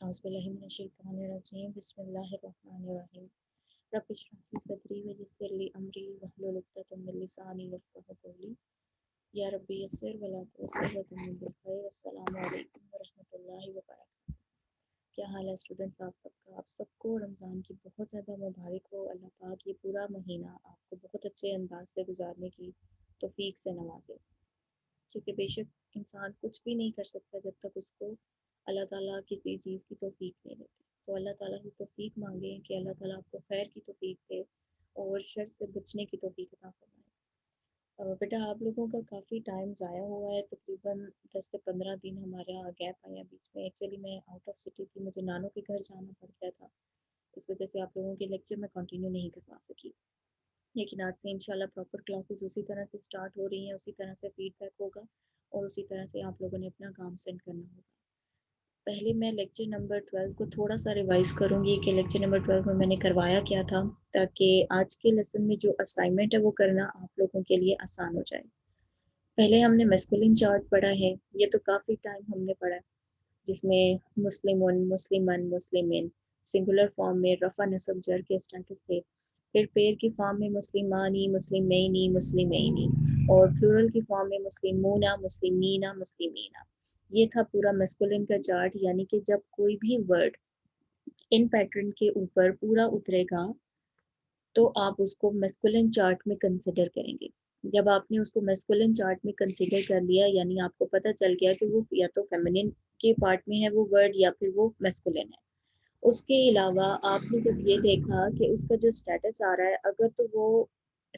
औज़ुबिल्लाहिमिनश्शैतानिर्रजीम बिस्मिल्लाहिर्रहमानिर्रहीम रब्बि इश्रह ली सदरी व यस्सिर ली अमरी वहलुल उक़दतम मिन लिसानी यफ़क़हू क़ौली या रब्बी यस्सिर व ला तुअस्सिर व तम्मिम बिल खैर। अस्सलामु अलैकुम व रहमतुल्लाहि व बरकातहू। क्या हाल है स्टूडेंट्स आप सबका? आप सबको रमज़ान की बहुत ज़्यादा मुबारक हो। अल्लाह पाक ये पूरा महीना आपको बहुत अच्छे अंदाज से गुजारने की तौफीक से नवाजे, क्योंकि बेशक इंसान कुछ भी नहीं कर सकता जब तक उसको अल्लाह ताला किसी चीज़ की तौफीक नहीं देते। तो अल्लाह ताला से तौफीक मांगे कि अल्लाह ताला आपको खैर की तौफीक दे और शर से बचने की तौफीक अता फरमाए। बेटा आप लोगों का काफ़ी टाइम ज़ाया हुआ है, तकरीबन 10 से 15 दिन हमारा गैप आया बीच में। एक्चुअली मैं आउट ऑफ सिटी थी, मुझे नानों के घर जाना पड़ गया था, इस वजह से आप लोगों के लेक्चर मैं कंटिन्यू नहीं करवा सकी। लेकिन आज से इंशाल्लाह प्रॉपर क्लासेस उसी तरह से स्टार्ट हो रही हैं, उसी तरह से फीडबैक होगा और उसी तरह से आप लोगों ने अपना काम सेंड करना होगा। पहले मैं लेक्चर नंबर 12 को थोड़ा सा रिवाइज़ करूँगी कि लेक्चर नंबर 12 में मैंने करवाया क्या था, ताकि आज के लेसन में जो असाइनमेंट है वो करना आप लोगों के लिए आसान हो जाए। पहले हमने मैस्कुलिन चार्ट पढ़ा है, ये तो काफ़ी टाइम हमने पढ़ा है, जिसमें मुस्लिमुन, मुस्लिमन, मुस्लिमिन, सिंगुलर फॉर्म में रफ़ा नस्ब जर के स्टेटस थे। फिर पेयर की फॉर्म में मुस्लिमानी, मुस्लिमैनी, मुस्लिमैनी और प्लूरल की फॉर्म में मुस्लिमूना, मुस्लिमीना, मुस्लिमीना। ये था पूरा मैस्कुलिन का चार्ट, यानी कि जब कोई भी वर्ड इन पैटर्न के ऊपर पूरा उतरेगा तो आप उसको मैस्कुलिन चार्ट में कंसिडर करेंगे। जब आपने उसको मैस्कुलिन चार्ट में कंसिडर कर लिया, यानी आपको पता चल गया कि वो या तो फेमिनिन के पार्ट में है वो वर्ड या फिर वो मैस्कुलिन है। उसके अलावा आपने जब ये देखा कि उसका जो स्टेटस आ रहा है, अगर तो वो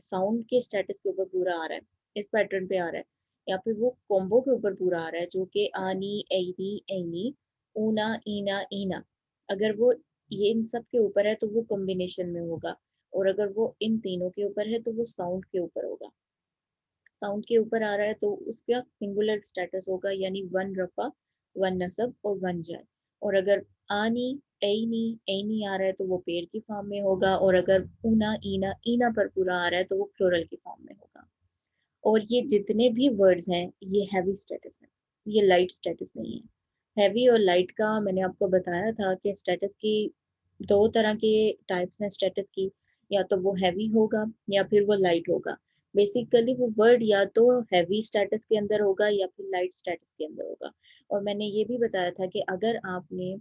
साउंड के स्टेटस के ऊपर पूरा आ रहा है, इस पैटर्न पे आ रहा है, या फिर वो कॉम्बो के ऊपर पूरा आ रहा है, जो कि आनी, ऐनी, ऐनी, ऊना, ईना, ईना, अगर वो ये इन सब के ऊपर है तो वो कॉम्बिनेशन में होगा, और अगर वो इन तीनों के ऊपर है तो वो साउंड के ऊपर होगा। साउंड के ऊपर आ रहा है तो उसका सिंगुलर स्टेटस होगा, यानी वन रफा, वन नसब और वन जर। और अगर आनी, ऐनी, ऐनी आ रहा है तो वो पेड़ की फॉर्म में होगा, और अगर ऊना, ईना, ईना पर पूरा आ रहा है तो वो प्लूरल की फॉर्म में होगा। और ये जितने भी वर्ड्स हैं ये हैवी स्टेटस है, ये लाइट स्टेटस नहीं है। हैवी और लाइट का मैंने आपको बताया था कि स्टेटस की दो तरह के टाइप्स हैं स्टेटस की, या तो वो हैवी होगा या फिर वो लाइट होगा। बेसिकली वो वर्ड या तो हैवी स्टेटस के अंदर होगा या फिर लाइट स्टेटस के अंदर होगा। और मैंने ये भी बताया था कि अगर आपने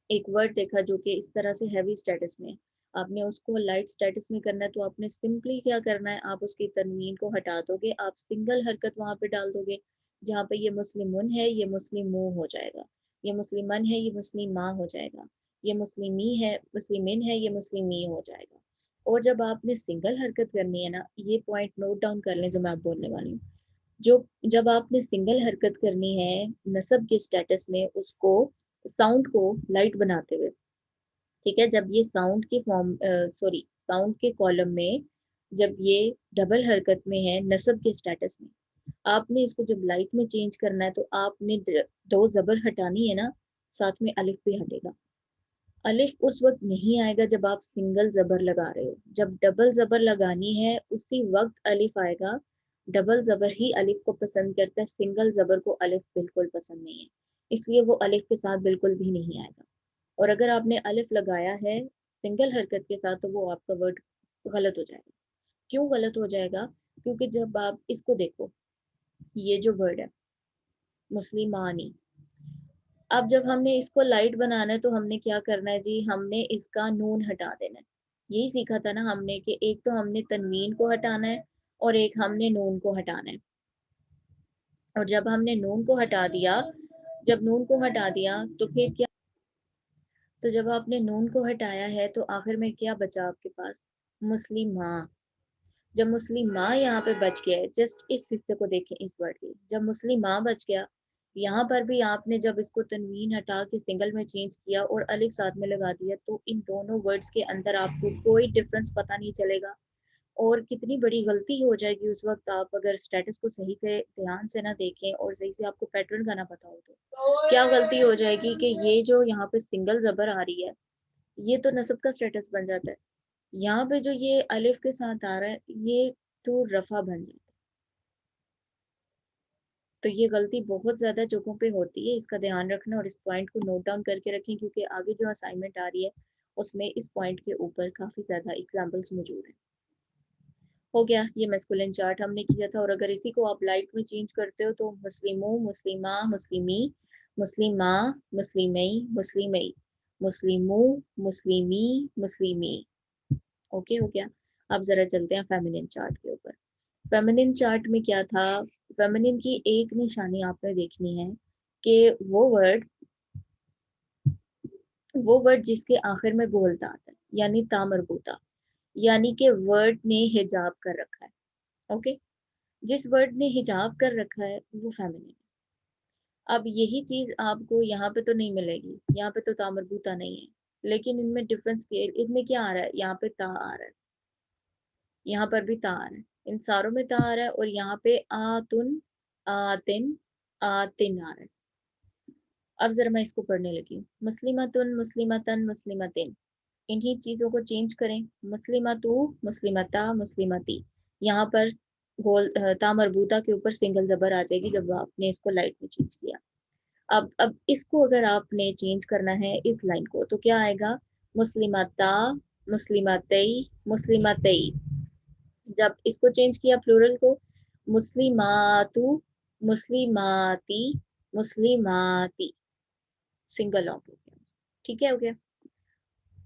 एक वर्ड देखा जो कि इस तरह से हैवी स्टेटस में, आपने उसको लाइट स्टेटस में करना है, तो आपने सिंपली क्या करना है, आप उसकी तनवीन को हटा दोगे, आप सिंगल हरकत वहां पे डाल दोगे। जहाँ पे ये मुस्लिमुन है ये मुस्लिमू हो जाएगा, ये मुस्लिमन है ये मुस्लिमा हो जाएगा, ये मुस्लिमी है मुस्लिमिन है ये मुस्लिमी हो जाएगा। और जब आपने सिंगल हरकत करनी है ना, ये पॉइंट नोट डाउन कर लें जो मैं आप बोलने वाली हूँ। जो जब आपने सिंगल हरकत करनी है नसब के स्टेटस में, उसको साउंड को लाइट बनाते हुए, ठीक है, जब ये साउंड के फॉर्म सॉरी साउंड के कॉलम में, जब ये डबल हरकत में है नसब के स्टेटस में, आपने इसको जब लाइट में चेंज करना है तो आपने दो जबर हटानी है ना, साथ में अलिफ भी हटेगा। अलिफ उस वक्त नहीं आएगा जब आप सिंगल जबर लगा रहे हो, जब डबल जबर लगानी है उसी वक्त अलिफ आएगा। डबल जबर ही अलिफ को पसंद करता है, सिंगल जबर को अलिफ बिल्कुल पसंद नहीं है, इसलिए वो अलिफ के साथ बिल्कुल भी नहीं आएगा। और अगर आपने अलिफ लगाया है सिंगल हरकत के साथ तो वो आपका वर्ड गलत हो जाएगा। क्यों गलत हो जाएगा? क्योंकि जब आप इसको देखो, ये जो वर्ड है मुस्लिमानी, अब जब हमने इसको लाइट बनाना है तो हमने क्या करना है जी, हमने इसका नून हटा देना है। यही सीखा था ना हमने कि एक तो हमने तनवीन को हटाना है और एक हमने नून को हटाना है। और जब हमने नून को हटा दिया, जब नून को हटा दिया तो फिर क्या, तो जब आपने नून को हटाया है तो आखिर में क्या बचा आपके पास? मुस्लिमा। जब मुस्लिमा यहाँ पे बच गया है, जस्ट इस हिस्से को देखें इस वर्ड की, जब मुस्लिमा बच गया, यहाँ पर भी आपने जब इसको तनवीन हटा के सिंगल में चेंज किया और अलिफ साथ में लगा दिया, तो इन दोनों वर्ड्स के अंदर आपको कोई डिफरेंस पता नहीं चलेगा। और कितनी बड़ी गलती हो जाएगी उस वक्त, आप अगर स्टेटस को सही से ध्यान से ना देखें और सही से आपको पैटर्न का ना पता हो, तो क्या गलती हो जाएगी कि ये जो यहाँ पे सिंगल जबर आ रही है ये तो नस्ब का स्टेटस बन जाता है, यहाँ पे जो ये अलिफ के साथ आ रहा है ये तो रफा बन जाता तो ये गलती बहुत ज़्यादा जगहों पे होती है, इसका ध्यान रखना और इस पॉइंट को नोट डाउन करके रखें, क्योंकि आगे जो असाइनमेंट आ रही है उसमें इस पॉइंट के ऊपर काफ़ी ज़्यादा एग्जाम्पल्स मौजूद हैं। हो गया, ये मैस्कुलिन चार्ट हमने किया था। और अगर इसी को आप लाइट में चेंज करते हो तो मुस्लिमो, मुस्लिमा, मुस्लिमी, मुस्लिमा, मुस्लिमई, मुस्लिमई, मुस्लिमो, मुस्लिमी, मुस्लिमी। ओके, हो गया। अब जरा चलते हैं फेमिनिन चार्ट के ऊपर। फेमिनिन चार्ट में क्या था, फेमिनिन की एक निशानी आपने देखनी है कि वो वर्ड जिसके आखिर में गोलता आता है, यानी ता मरबूता, यानी कि वर्ड ने हिजाब कर रखा है। ओके, जिस वर्ड ने हिजाब कर रखा है वो फेमिनिन है। अब यही चीज आपको यहाँ पे तो नहीं मिलेगी, यहाँ पे तो ता मरबूता नहीं है, लेकिन इनमें डिफरेंस इनमें क्या आ रहा है, यहाँ पे ता आ रहा है, यहाँ पर भी ता आ रहा है, इन सारों में ता आ रहा है, और यहाँ पे आतुन, आतिन, आतिन आ रहा है। अब जरा मैं इसको पढ़ने लगी हूँ। मुस्लिमतुन, मुस्लिमतन, मुस्लिमतिन, इन्हीं चीजों को चेंज करें। मुस्लिमतु, मुस्लिमता, मुस्लिमती, यहाँ पर गोल ता मरबूता के ऊपर सिंगल जबर आ जाएगी जब आपने इसको लाइट में चेंज किया। अब इसको अगर आपने चेंज करना है इस लाइन को, तो क्या आएगा, मुस्लिमता, मुस्लिमतई, मुस्लिमतई। जब इसको चेंज किया प्लूरल को, मुस्लिमातु, मुस्लिमाती, मुस्लिमाती, सिंगल ऑफ हो गया। ठीक है, हो गया।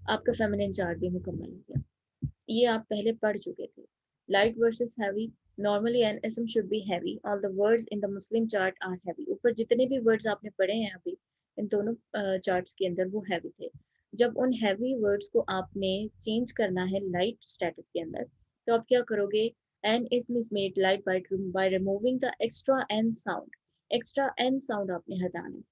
आपका फेमिनिन चार्ट भी मुकम्मल हो गया। ये आप पहले पढ़ चुके थे। Light versus heavy. Normally an ism should be heavy, all the words in the Muslim chart are heavy. ऊपर जितने भी वर्ड्स आपने पढ़े हैं अभी इन दोनों चार्ट्स के अंदर, वो हैवी थे। जब उन हैवी वर्ड्स को आपने चेंज करना है लाइट स्टेटस के अंदर, तो आप क्या करोगे, N ism is made light by removing the extra N sound. Extra N sound आपने हटाना है।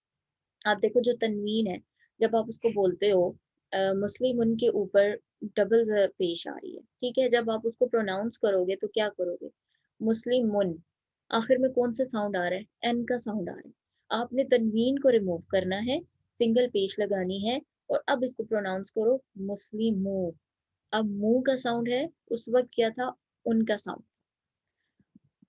आप देखो जो तनवीन है, जब आप उसको बोलते हो, मुस्लिम उनके ऊपर डबल पेश आ रही है, ठीक है। जब आप उसको प्रोनाउंस करोगे तो क्या करोगे, मुस्लिम मुन, आखिर में कौन सा साउंड आ रहा है, एन का साउंड आ रहा है। आपने तनवीन को रिमूव करना है, सिंगल पेश लगानी है, और अब इसको प्रोनाउंस करो, मुस्लिम मुंह। अब मुंह का साउंड है, उस वक्त क्या था, उनका sound.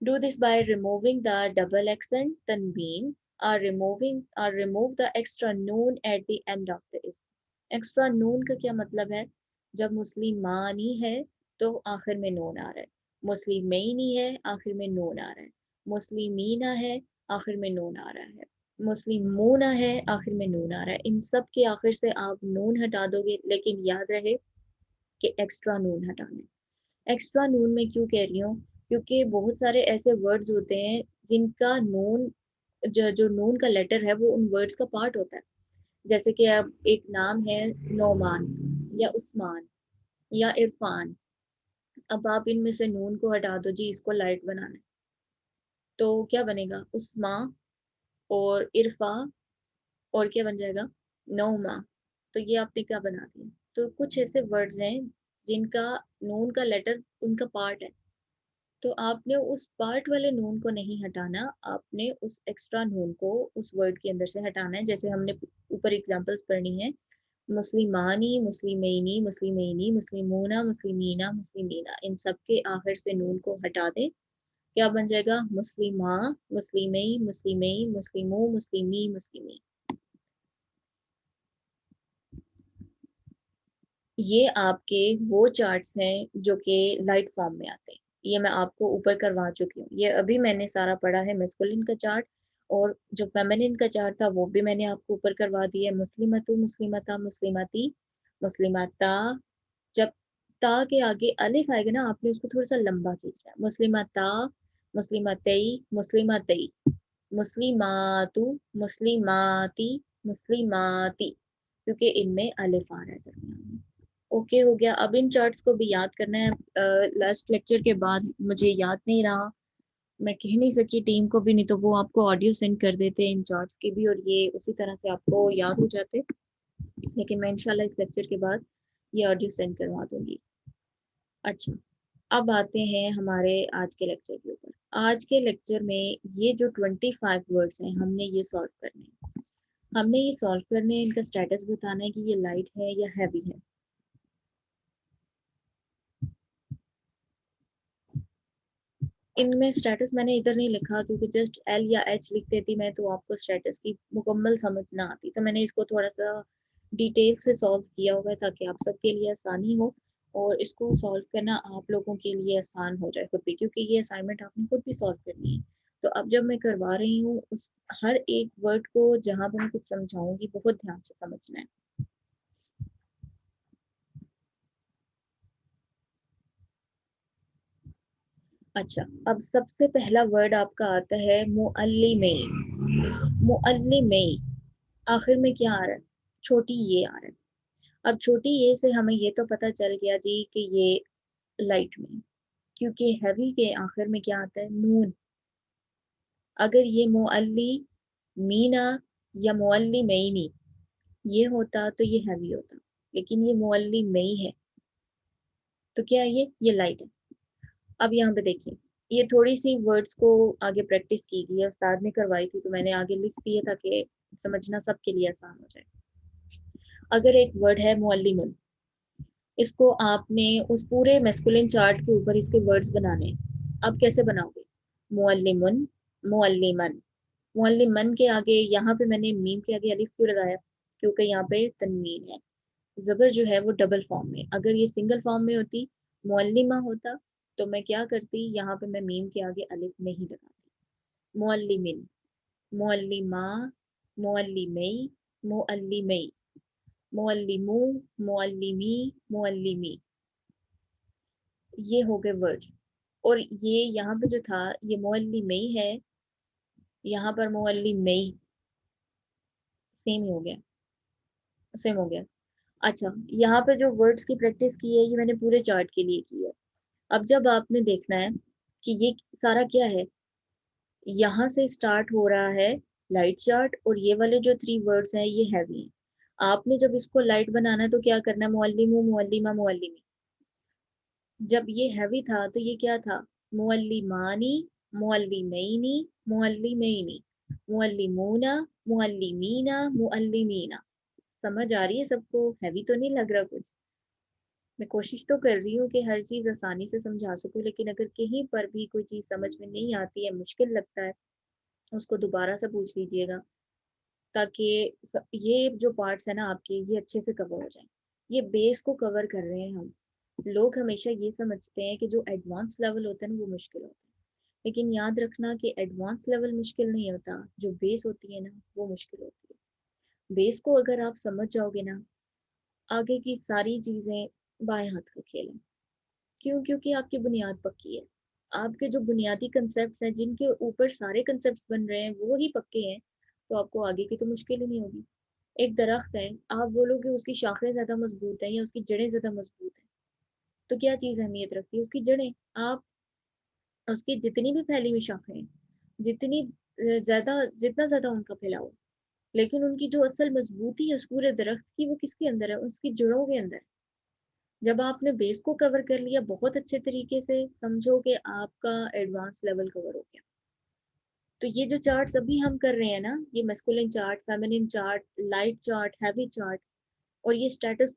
Do this by removing the double accent tanween, or remove the extra noon at the end of the is. Extra noon का क्या मतलब है, जब मुस्लिमानी है तो आखिर में नून आ रहा है, मुस्लिमैनी है आखिर में नून आ रहा है, मुस्लिमीना है आखिर में नून आ रहा है, मुस्लिमूना है आखिर में नून आ रहा है। इन सब के आखिर से आप नून हटा दोगे, लेकिन याद रहे कि एक्स्ट्रा नून हटाना है। एक्स्ट्रा नून में क्यों कह रही हूँ, क्योंकि बहुत सारे ऐसे वर्ड्स होते हैं जिनका नून, जो नून का लेटर है वो उन वर्ड्स का पार्ट होता है। जैसे कि अब एक नाम है नोमान, या उस्मान, या इरफान। अब आप इनमें से नून को हटा दो जी, इसको लाइट बनाना है, तो क्या बनेगा, उस्मा और इरफा, और क्या बन जाएगा, नौमा। तो ये आपने क्या बना दिया। तो कुछ ऐसे वर्ड्स हैं जिनका नून का लेटर उनका पार्ट है, तो आपने उस पार्ट वाले नून को नहीं हटाना, आपने उस एक्स्ट्रा नून को उस वर्ड के अंदर से हटाना है। जैसे हमने ऊपर एग्जांपल्स पढ़नी है, मुस्लिमानी, मुस्लिमैनी, मुस्लिमैनी, मुस्लिमूना, मुस्लिमीना, मुस्लिमीना, इन सब के आखिर से नून को हटा दे, क्या बन जाएगा, मुस्लिमा, मुस्लिमई, मुस्लिमई, मुस्लिमो, मुस्लिमी, मुस्लिमी। ये आपके वो चार्ट्स हैं जो कि लाइट फॉर्म में आते हैं। ये मैं आपको ऊपर करवा चुकी हूँ, ये अभी मैंने सारा पढ़ा है मैस्कुलिन का चार्ट, और जो फेमिनिन का चार्ट था वो भी मैंने आपको ऊपर करवा दिया है। मुस्लिमतु, मुस्लिमता, मुस्लिमती, मुस्लिमता। जब ता के आगे अलिफ आएगा ना, आपने उसको थोड़ा सा लंबा खींचना है, मुस्लिमता, मुस्लिमतई, मुस्लिमतई, मुस्लिमातु, मुस्लिमाती, मुस्लिमाती, क्योंकि इनमें अलिफ आ रहा है दरमियान में। ओके, हो गया। अब इन चार्ट्स को भी याद करना है। लास्ट लेक्चर के बाद मुझे याद नहीं रहा, मैं कह नहीं सकी टीम को भी, नहीं तो वो आपको ऑडियो सेंड कर देते इन चार्ट्स की भी, और ये उसी तरह से आपको याद हो जाते। लेकिन मैं इंशाल्लाह इस लेक्चर के बाद ये ऑडियो सेंड करवा दूंगी। अच्छा, अब आते हैं हमारे आज के लेक्चर के ऊपर। आज के लेक्चर में ये जो 25 वर्ड्स हैं, हमने ये सॉल्व करने हैं। हमने ये सॉल्व करने हैं, इनका स्टेटस बताना है कि ये लाइट है या हैवी है। इनमें स्टेटस मैंने इधर नहीं लिखा क्योंकि जस्ट एल या एच लिख देती मैं तो आपको स्टेटस की मुकम्मल समझ ना आती, तो मैंने इसको थोड़ा सा डिटेल से सॉल्व किया हुआ है ताकि आप सबके लिए आसानी हो और इसको सॉल्व करना आप लोगों के लिए आसान हो जाए खुद भी, क्योंकि ये असाइनमेंट आपने खुद भी सॉल्व करनी है। तो अब जब मैं करवा रही हूँ उस हर एक वर्ड को जहाँ पर मैं कुछ समझाऊंगी बहुत ध्यान से समझना है। अच्छा, अब सबसे पहला वर्ड आपका आता है मुअल्लिमैन। मुअल्लिमैन आखिर में क्या आ रहा है? छोटी ये आ रहा है। अब छोटी ये से हमें ये तो पता चल गया जी कि ये लाइट में, क्योंकि हैवी के आखिर में क्या आता है? नून। अगर ये मुअल्ली मीना या मुअल्ली मईनी ये होता तो ये हैवी होता, लेकिन ये मुअल्ली मई है तो क्या है? ये लाइट है। अब यहाँ पे देखिए, ये थोड़ी सी वर्ड्स को आगे प्रैक्टिस की गई है, उस्ताद ने करवाई थी तो मैंने आगे लिख दिया ताकि समझना सबके लिए आसान हो जाए। अगर एक वर्ड है मुअल्लिमुन, इसको आपने उस पूरे मैस्कुलिन चार्ट के ऊपर इसके वर्ड्स बनाने हैं। अब कैसे बनाओगे? मुअल्लिमुन, मुअल्लिमन। मुअल्लिमन के आगे यहाँ पे मैंने मीम के आगे अलिफ क्यों लगाया? क्योंकि यहाँ पे तनवीन है। जबर जो है वो डबल फॉर्म में, अगर ये सिंगल फॉर्म में होती मुअल्लिमा होता तो मैं क्या करती, यहाँ पे मैं मीम के आगे अलिफ नहीं लगाती। मुअल्लिमिन, मुअल्लिमा, मुअल्लिमई, मुअल्लिमई, मुअल्लिमू, मुअल्लिमी, मुअल्लिमी। ये हो गए वर्ड्स। और ये यहाँ पे जो था ये मुअल्लिमई है, यहाँ पर मुअल्लिमई, सेम ही हो गया, सेम हो गया। अच्छा, यहाँ पे जो वर्ड्स की प्रैक्टिस की है ये मैंने पूरे चार्ट के लिए की है। अब जब आपने देखना है कि ये सारा क्या है, यहाँ से स्टार्ट हो रहा है लाइट चार्ट और ये वाले जो थ्री वर्ड्स हैं ये हैवी हैं। आपने जब इसको लाइट बनाना है तो क्या करना है? मुअल्लिमु, मुअल्लिमा, मुअल्लिमी। जब ये हैवी था तो ये क्या था? मुअल्लिमानी, मुअल्लिमैनी, मुअल्लिमैनी, मुअल्लिमूना, मुअल्लिमीना, मुअल्लिमीना। समझ आ रही है सबको? हैवी तो नहीं लग रहा कुछ? मैं कोशिश तो कर रही हूँ कि हर चीज़ आसानी से समझा सकूँ, लेकिन अगर कहीं पर भी कोई चीज़ समझ में नहीं आती है, मुश्किल लगता है, उसको दोबारा से पूछ लीजिएगा ताकि ये जो पार्ट्स है ना आपके ये अच्छे से कवर हो जाए। ये बेस को कवर कर रहे हैं हम। लोग हमेशा ये समझते हैं कि जो एडवांस लेवल होता है ना वो मुश्किल होता है, लेकिन याद रखना कि एडवांस लेवल मुश्किल नहीं होता, जो बेस होती है ना वो मुश्किल होती है। बेस को अगर आप समझ जाओगे ना, आगे की सारी चीज़ें बाएं हाथ का खेल है। क्यों? क्योंकि आपकी बुनियाद पक्की है। आपके जो बुनियादी कंसेप्ट हैं जिनके ऊपर सारे कंसेप्ट बन रहे हैं वो ही पक्के हैं, तो आपको आगे की तो मुश्किल ही नहीं होगी। एक दरख्त है, आप बोलोगे उसकी शाखें ज्यादा मजबूत है या उसकी जड़ें ज्यादा मजबूत है, तो क्या चीज अहमियत रखती है? उसकी जड़ें। आप उसकी जितनी भी फैली हुई शाखें हैं, जितनी ज्यादा, जितना ज्यादा उनका फैलाव, लेकिन उनकी जो असल मजबूती है उस पूरे दरख्त की वो किसके अंदर है? उसकी जड़ों के अंदर। जब आपने बेस को कवर कर लिया बहुत अच्छे तरीके से, समझो कि आपका एडवांस लेवल कवर हो गया। तो ये जो चार्ट्स अभी हम कर रहे हैं ना, ये masculine chart, feminine chart, light chart, heavy chart, और ये स्टेटस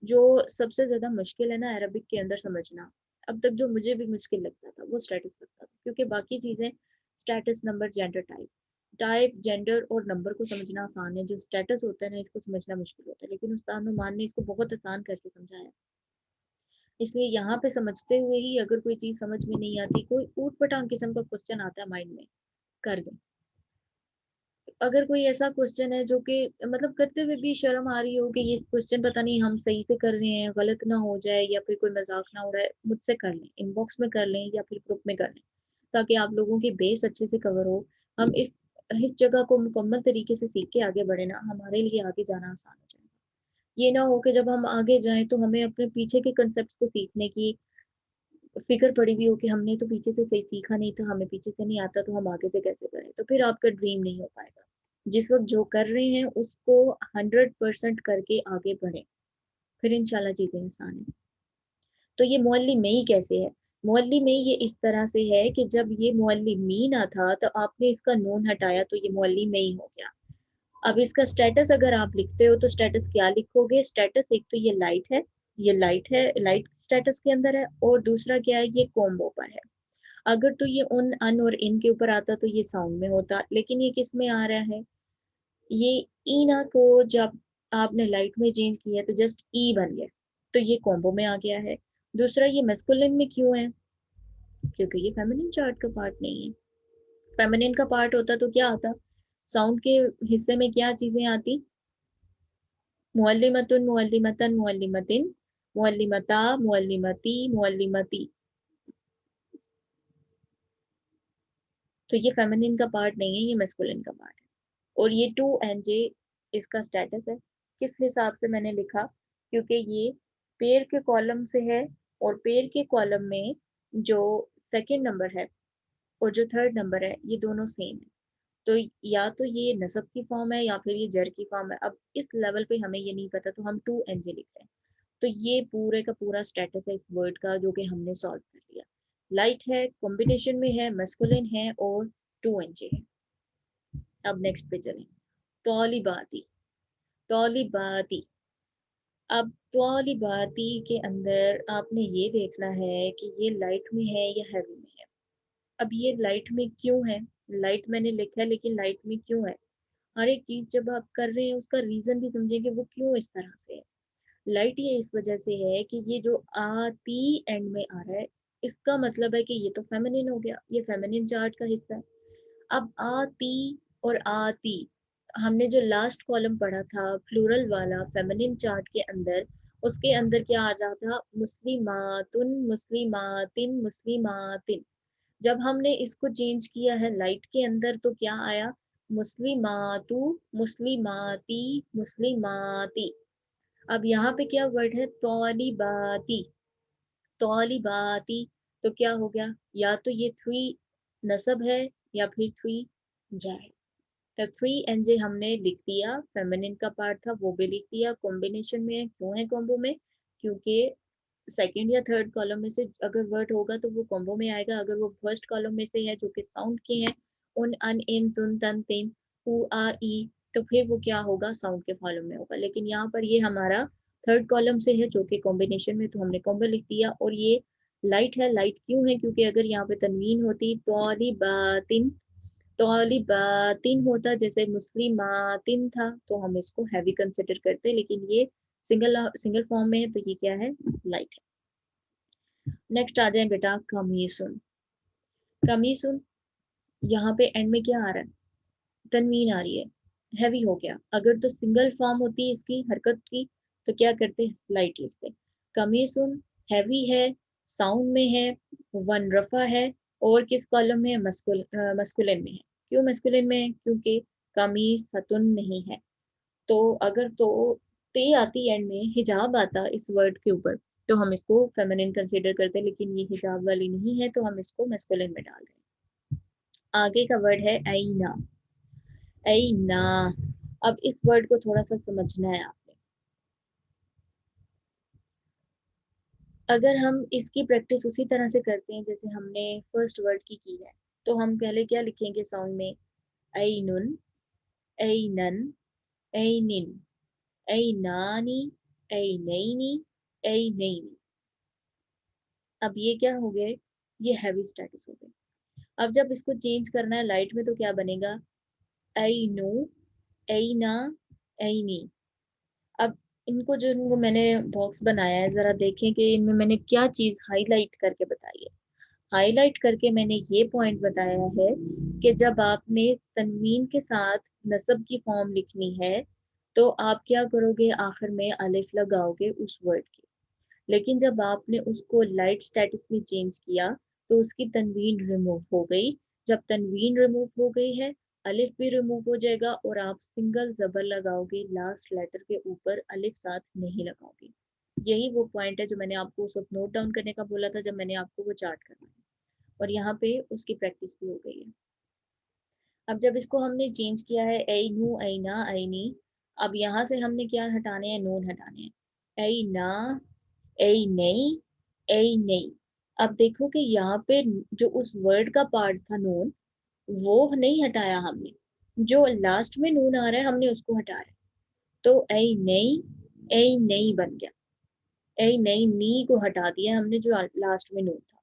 जो सबसे ज्यादा मुश्किल है ना अरबिक के अंदर समझना, अब तक जो मुझे भी मुश्किल लगता था वो स्टेटस लगता था, क्योंकि बाकी चीजें status, number, gender, type, type, gender और नंबर को समझना आसान है, जो स्टेटस होता है ना इसको समझना मुश्किल होता है, लेकिन उस्ताद नुमान ने इसको बहुत आसान करके समझाया। इसलिए यहाँ पे समझते हुए ही अगर कोई चीज समझ में नहीं आती, कोई ऊट पटांग किस्म का क्वेश्चन आता है माइंड में, कर दो। अगर कोई ऐसा क्वेश्चन है जो कि मतलब करते हुए भी शर्म आ रही हो कि ये क्वेश्चन पता नहीं हम सही से कर रहे हैं, गलत ना हो जाए या फिर कोई मजाक ना उड़ाए, मुझसे कर लें, इनबॉक्स में कर लें या फिर ग्रुप में कर लें, ताकि आप लोगों की बेस अच्छे से कवर हो। हम इस जगह को मुकम्मल तरीके से सीख के आगे बढ़े ना, हमारे लिए आगे जाना आसान हो जाएगा। ये ना हो कि जब हम आगे जाएं तो हमें अपने पीछे के कंसेप्ट को सीखने की फिक्र पड़ी हुई हो कि हमने तो पीछे से सही सीखा नहीं था, हमें पीछे से नहीं आता तो हम आगे से कैसे करें, तो फिर आपका ड्रीम नहीं हो पाएगा। जिस वक्त जो कर रहे हैं उसको 100% करके आगे बढ़े, फिर इंशाल्लाह चीजें आसान है। तो ये मुअल्ली में ही कैसे है? मुअल्ली में ये इस तरह से है कि जब ये मुअल्ली मीना था तो आपने इसका नून हटाया तो ये मुअल्ली में ही हो गया। अब इसका स्टेटस अगर आप लिखते हो तो स्टेटस क्या लिखोगे? स्टेटस एक तो ये लाइट है, ये लाइट है, लाइट स्टेटस के अंदर है, और दूसरा क्या है? ये कॉम्बो पर है। अगर तो ये उन, अन और इन के ऊपर आता तो ये साउंड में होता, लेकिन ये किस में आ रहा है, ये ईना को जब आपने लाइट में चेंज किया तो जस्ट ई बन गया, तो ये कॉम्बो में आ गया है। दूसरा, ये मैस्कुलिन में क्यों है, क्योंकि ये फेमिनिन चार्ट का पार्ट नहीं है। फेमिनिन का पार्ट होता तो क्या आता, साउंड के हिस्से में क्या चीजें आती, मुअल्लिमतुन, मुअल्लिमतन, मुअल्लिमतिन, मुअल्लिमता, मुअल्लिमती, मुअल्लिमती। तो ये फेमिनिन का पार्ट नहीं है, ये मैस्कुलिन का पार्ट है। और ये टू एंड जे इसका स्टेटस है, किस हिसाब से मैंने लिखा, क्योंकि ये पेयर के कॉलम से है, और पेयर के कॉलम में जो सेकंड नंबर है और जो थर्ड नंबर है ये दोनों सेम है। तो या तो ये नसब की फॉर्म है या फिर ये जर की फॉर्म है। अब इस लेवल पे हमें ये नहीं पता, तो हम टू एन जे लिख रहे हैं। तो ये पूरे का पूरा स्टेटस है इस वर्ड का, जो कि हमने सॉल्व कर लिया। लाइट है, कॉम्बिनेशन में है, मस्कुलिन है और टू एन जे है। अब नेक्स्ट पे चलें, तौलिबाती। तौलिबाती, अब तौलिबाती के अंदर आपने ये देखना है कि ये लाइट में है या हैवी में है। अब ये लाइट में क्यों है, लाइट मैंने लिखा है लेकिन लाइट में क्यों है। हर एक चीज जब आप कर रहे हैं उसका रीजन भी समझेंगे वो क्यों इस तरह से है। लाइट ये इस वजह से है कि ये जो आती एंड में आ रहा है, इसका मतलब है कि ये तो फेमिनिन हो गया, ये फेमिनिन चार्ट का हिस्सा है। अब आती और आती, हमने जो लास्ट कॉलम पढ़ा था प्लूरल वाला फेमिनिन चार्ट के अंदर, उसके अंदर क्या आ रहा था, मुस्लिमातुन, मुस्लिमातिन, मुस्लिमातिन। जब हमने इसको चेंज किया है लाइट के अंदर तो क्या आया, मुस्लिमातु, मुस्लिमाती, मुस्लिमाती। अब यहाँ पे क्या वर्ड है, तौलिबाती, तौलिबाती। तो क्या हो गया, या तो ये थ्री नसब है या फिर थ्री जाए। तो थ्री एन जे हमने लिख दिया, फेमिनिन का पार्ट था वो भी लिख दिया, कॉम्बिनेशन में है, क्यों है कॉम्बो में, क्योंकि सेकंड या थर्ड कॉलम में से अगर वर्ड होगा तो वो कॉम्बो में आएगा, अगर वो फर्स्ट कॉलम में से है जो कि साउंड के हैं, उन, अन, इन, तुन, तन, तिन, उ, आ, ई, तो फिर वो क्या होगा, साउंड के कॉलम में होगा। लेकिन यहाँ पर ये हमारा थर्ड कॉलम से है जो कि कॉम्बिनेशन में, तो हमने कॉम्बो लिख दिया। और ये लाइट है, लाइट क्यों है, क्योंकि अगर यहाँ पे तनवीन होती तौलिबातिन, तौलिबातिन होता, जैसे मुस्लिमातिन था, तो हम इसको हैवी कंसिडर करते, लेकिन ये सिंगल सिंगल फॉर्म में है तो ये क्या है, लाइट है। नेक्स्ट आ जाए बेटा, कमीसुन। कमीसुन, यहाँ पे एंड में क्या आ रहा है, तनवीन आ रही है, हैवी हो गया। अगर तो सिंगल फॉर्म होती है इसकी हरकत की तो क्या करते, लाइट लिखते। कमीसुन हैवी है, साउंड में है, वन रफा है, और किस कॉलम में है, मस्कुलिन में है। क्यों मस्कुलिन में है, क्योंकि कमीज हतुन नहीं है। तो अगर तो ते आती एंड में, हिजाब आता इस वर्ड के ऊपर, तो हम इसको फेमिनिन कंसीडर करते हैं, लेकिन ये हिजाब वाली नहीं है तो हम इसको मैस्कुलिन में डाल रहे हैं। आगे का वर्ड है ऐना। ऐना, अब इस वर्ड को थोड़ा सा समझना है आपने। अगर हम इसकी प्रैक्टिस उसी तरह से करते हैं जैसे हमने फर्स्ट वर्ड की है, तो हम पहले क्या लिखेंगे साउंड में, ऐनुन, ऐनन, ऐनिन, ऐनानी, ऐनैनी, ऐनैनी। अब ये क्या हो गए, ये हैवी स्टेटस हो गए। अब जब इसको चेंज करना है लाइट में तो क्या बनेगा, ऐनु, ऐना, ऐनी। अब इनको जो, इनको मैंने बॉक्स बनाया है, जरा देखें कि इनमें मैंने क्या चीज हाईलाइट करके बताई है। हाईलाइट करके मैंने ये पॉइंट बताया है कि जब आपने तनवीन के साथ नसब की फॉर्म लिखनी है तो आप क्या करोगे, आखिर में अलिफ लगाओगे उस वर्ड की। लेकिन जब आपने उसको लाइट स्टेटस में चेंज किया तो उसकी तनवीन रिमूव हो गई। जब तनवीन रिमूव हो गई है, अलिफ भी रिमूव हो जाएगा, और आप सिंगल जबर लगाओगे लास्ट लेटर के ऊपर, अलिफ साथ नहीं लगाओगे। यही वो पॉइंट है जो मैंने आपको उस वक्त नोट डाउन करने का बोला था जब मैंने आपको वो चार्ट करना है, और यहाँ पे उसकी प्रैक्टिस भी हो गई है। अब जब इसको हमने चेंज किया है, ऐ नू, ऐना, ऐनी, अब यहाँ से हमने क्या हटाने हैं, नून हटाने हैं, ऐ ना, ऐ नहीं, ऐ नहीं। अब देखो कि यहाँ पे जो उस वर्ड का पार्ट था नून, वो नहीं हटाया हमने, जो लास्ट में नून आ रहा है हमने उसको हटाया। तो ऐ नहीं, ऐ नहीं बन गया, ऐ नहीं, नी को हटा दिया हमने जो लास्ट में नून था।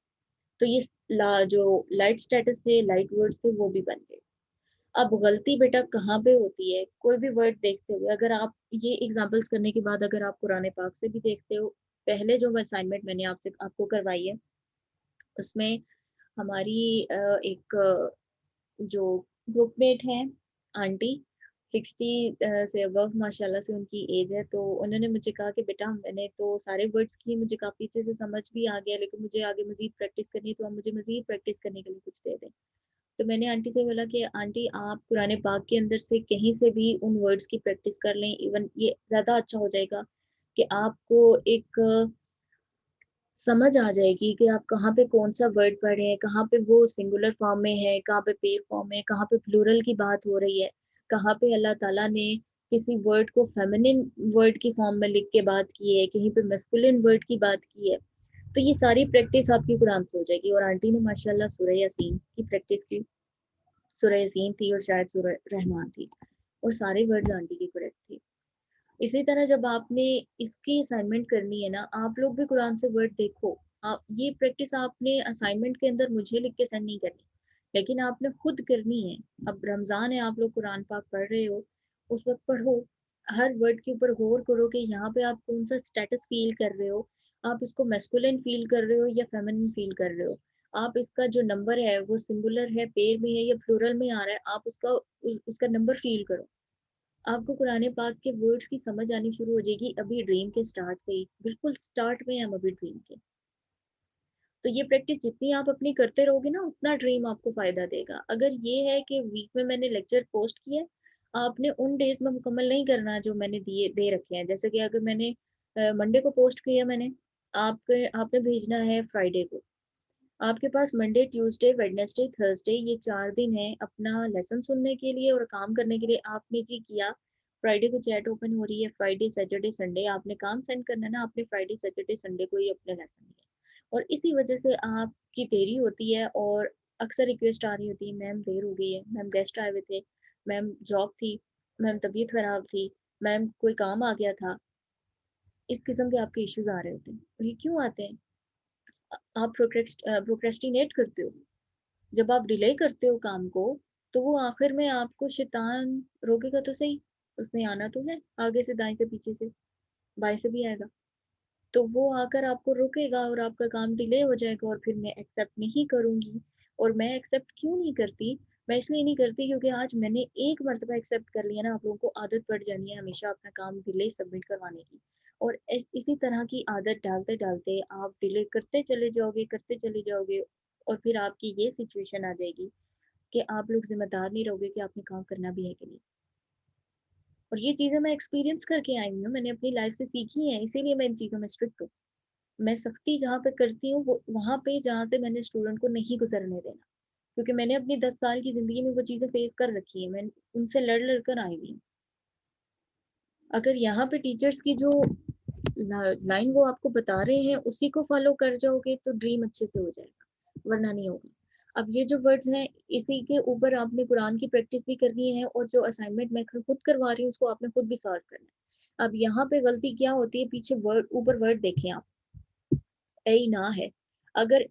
तो ये जो लाइट स्टेटस थे, लाइट वर्ड्स थे, वो भी बन गए। अब गलती बेटा कहाँ पे होती है, कोई भी वर्ड देखते हुए, अगर आप ये एग्जांपल्स करने के बाद अगर आप कुरान पाक से भी देखते हो, पहले जो असाइनमेंट मैंने आपसे आपको करवाई है उसमें हमारी एक जो ग्रुपमेट हैं आंटी, 60 से अबव माशाल्लाह से उनकी एज है, तो उन्होंने मुझे कहा कि बेटा मैंने तो सारे वर्ड्स किए, मुझे काफ़ी अच्छे से समझ भी आ गया, लेकिन मुझे आगे मज़ीद प्रैक्टिस करनी है, तो आप मुझे मज़ीद प्रैक्टिस करने के लिए कुछ दे दें। तो मैंने आंटी से बोला कि आंटी आप कुरान पाक के अंदर से कहीं से भी उन वर्ड्स की प्रैक्टिस कर लें, इवन ये ज़्यादा अच्छा हो जाएगा कि आपको एक समझ आ जाएगी कि आप कहाँ पे कौन सा वर्ड पढ़ रहे हैं, कहाँ पे वो सिंगुलर फॉर्म में है, कहाँ पे पेयर फॉर्म में है, कहाँ पे प्लूरल की बात हो रही है, कहाँ पे अल्लाह ताला ने किसी वर्ड को फेमिनिन वर्ड की फॉर्म में लिख के बात की है, कहीं पे मस्कुलिन वर्ड की बात की है। तो ये सारी प्रैक्टिस आपकी कुरान से हो जाएगी। और आंटी ने माशाल्लाह सूरह यासीन की प्रैक्टिस की, सूरह यासीन थी और शायद सूरह रहमान थी, और सारे वर्ड्स आंटी की करेक्ट थी। इसी तरह जब आपने इसकी असाइनमेंट करनी है ना, आप लोग भी कुरान से वर्ड देखो। आप ये प्रैक्टिस आपने असाइनमेंट के अंदर मुझे लिख के सेंड नहीं करनी, लेकिन आपने खुद करनी है। अब रमजान है, आप लोग कुरान पाक पढ़ रहे हो, उस वक्त पढ़ो, हर वर्ड के ऊपर गौर करो कि यहाँ पे आप कौन सा स्टेटस फील कर रहे हो, आप इसको मैस्कुलिन फील कर रहे हो या फेमिनिन फील कर रहे हो, आप इसका जो नंबर है वो सिंगुलर है, पेयर में है या प्लूरल में आ रहा है, आप उसका नंबर फील करो। आपको कुरान पाक के वर्ड्स की समझ आनी शुरू हो जाएगी अभी ड्रीम के स्टार्ट से ही, बिल्कुल स्टार्ट में हम अभी ड्रीम के। तो ये प्रैक्टिस जितनी आप अपनी करते रहोगे ना, उतना ड्रीम आपको फायदा देगा। अगर ये है कि वीक में मैंने लेक्चर पोस्ट किया, आपने उन डेज में मुकम्मल नहीं करना जो मैंने दिए दे रखे हैं। जैसे कि अगर मैंने मंडे को पोस्ट किया, मैंने आपने भेजना है फ्राइडे को। आपके पास मंडे, ट्यूसडे, वेडनेसडे, थर्सडे, ये 4 दिन है अपना लेसन सुनने के लिए और काम करने के लिए। आपने जी किया, फ्राइडे को चैट ओपन हो रही है, फ्राइडे, सैटरडे, संडे आपने काम सेंड करना है ना, आपने फ्राइडे, सैटरडे, संडे को ही अपने लेसन दिए। और इसी वजह से आपकी देरी होती है, और अक्सर रिक्वेस्ट आ रही होती है, मैम देर हो गई है, मैम गेस्ट आए हुए थे, मैम जॉब थी, मैम तबीयत खराब थी, मैम कोई काम आ गया था। इस किस्म के आपके इश्यूज आ रहे होते हैं। और ये क्यों आते हैं? आप प्रोक्रेस्टिनेट करते हो। जब आप डिले करते हो काम को, तो वो आखिर में आपको शैतान रोकेगा तो सही, उसने आना तो है आगे से, दाएं से, पीछे से, बाएं से भी आएगा। तो वो आकर आपको रोकेगा और आपका काम डिले हो जाएगा, और फिर मैं एक्सेप्ट नहीं करूंगी। और मैं एक्सेप्ट क्यों नहीं करती? मैं इसलिए नहीं करती क्योंकि आज मैंने एक मरतबा एक्सेप्ट कर लिया ना, आप लोगों को आदत पड़ जानी है हमेशा अपना काम डिले सबमिट करवाने की। और इसी तरह की आदत डालते डालते आप डिले करते चले जाओगे, करते चले जाओगे, और फिर आपकी ये सिचुएशन आ जाएगी कि आप लोग जिम्मेदार नहीं रहोगे कि आपने काम करना भी है कि नहीं। और ये चीज़ें मैं एक्सपीरियंस करके आई हूँ, मैंने अपनी लाइफ से सीखी है, इसीलिए मैं इन चीज़ों में स्ट्रिक्ट हूँ। मैं सख्ती जहाँ पे करती हूँ, वो वहाँ पे जहाँ से मैंने स्टूडेंट को नहीं गुजरने देना, क्योंकि मैंने अपनी 10 साल की जिंदगी में वो चीज़ें फेस कर रखी है, मैं उनसे लड़ लड़ कर आई हुई हूँ। अगर यहाँ पे टीचर्स की जो लाइन वो आपको बता रहे हैं उसी को फॉलो कर जाओगे तो ड्रीम अच्छे से हो जाएगा, वरना नहीं होगा। अब ये जो वर्ड्स हैं, इसी के ऊपर आपने कुरान की प्रैक्टिस भी करनी है, और जो असाइनमेंट मैं खुद करवा रही हूँ उसको आपने खुद भी सॉल्व करना है। अब यहाँ पे गलती क्या होती है, पीछे वर्ड, ऊपर वर्ड देखें आप, ए ना है। अगर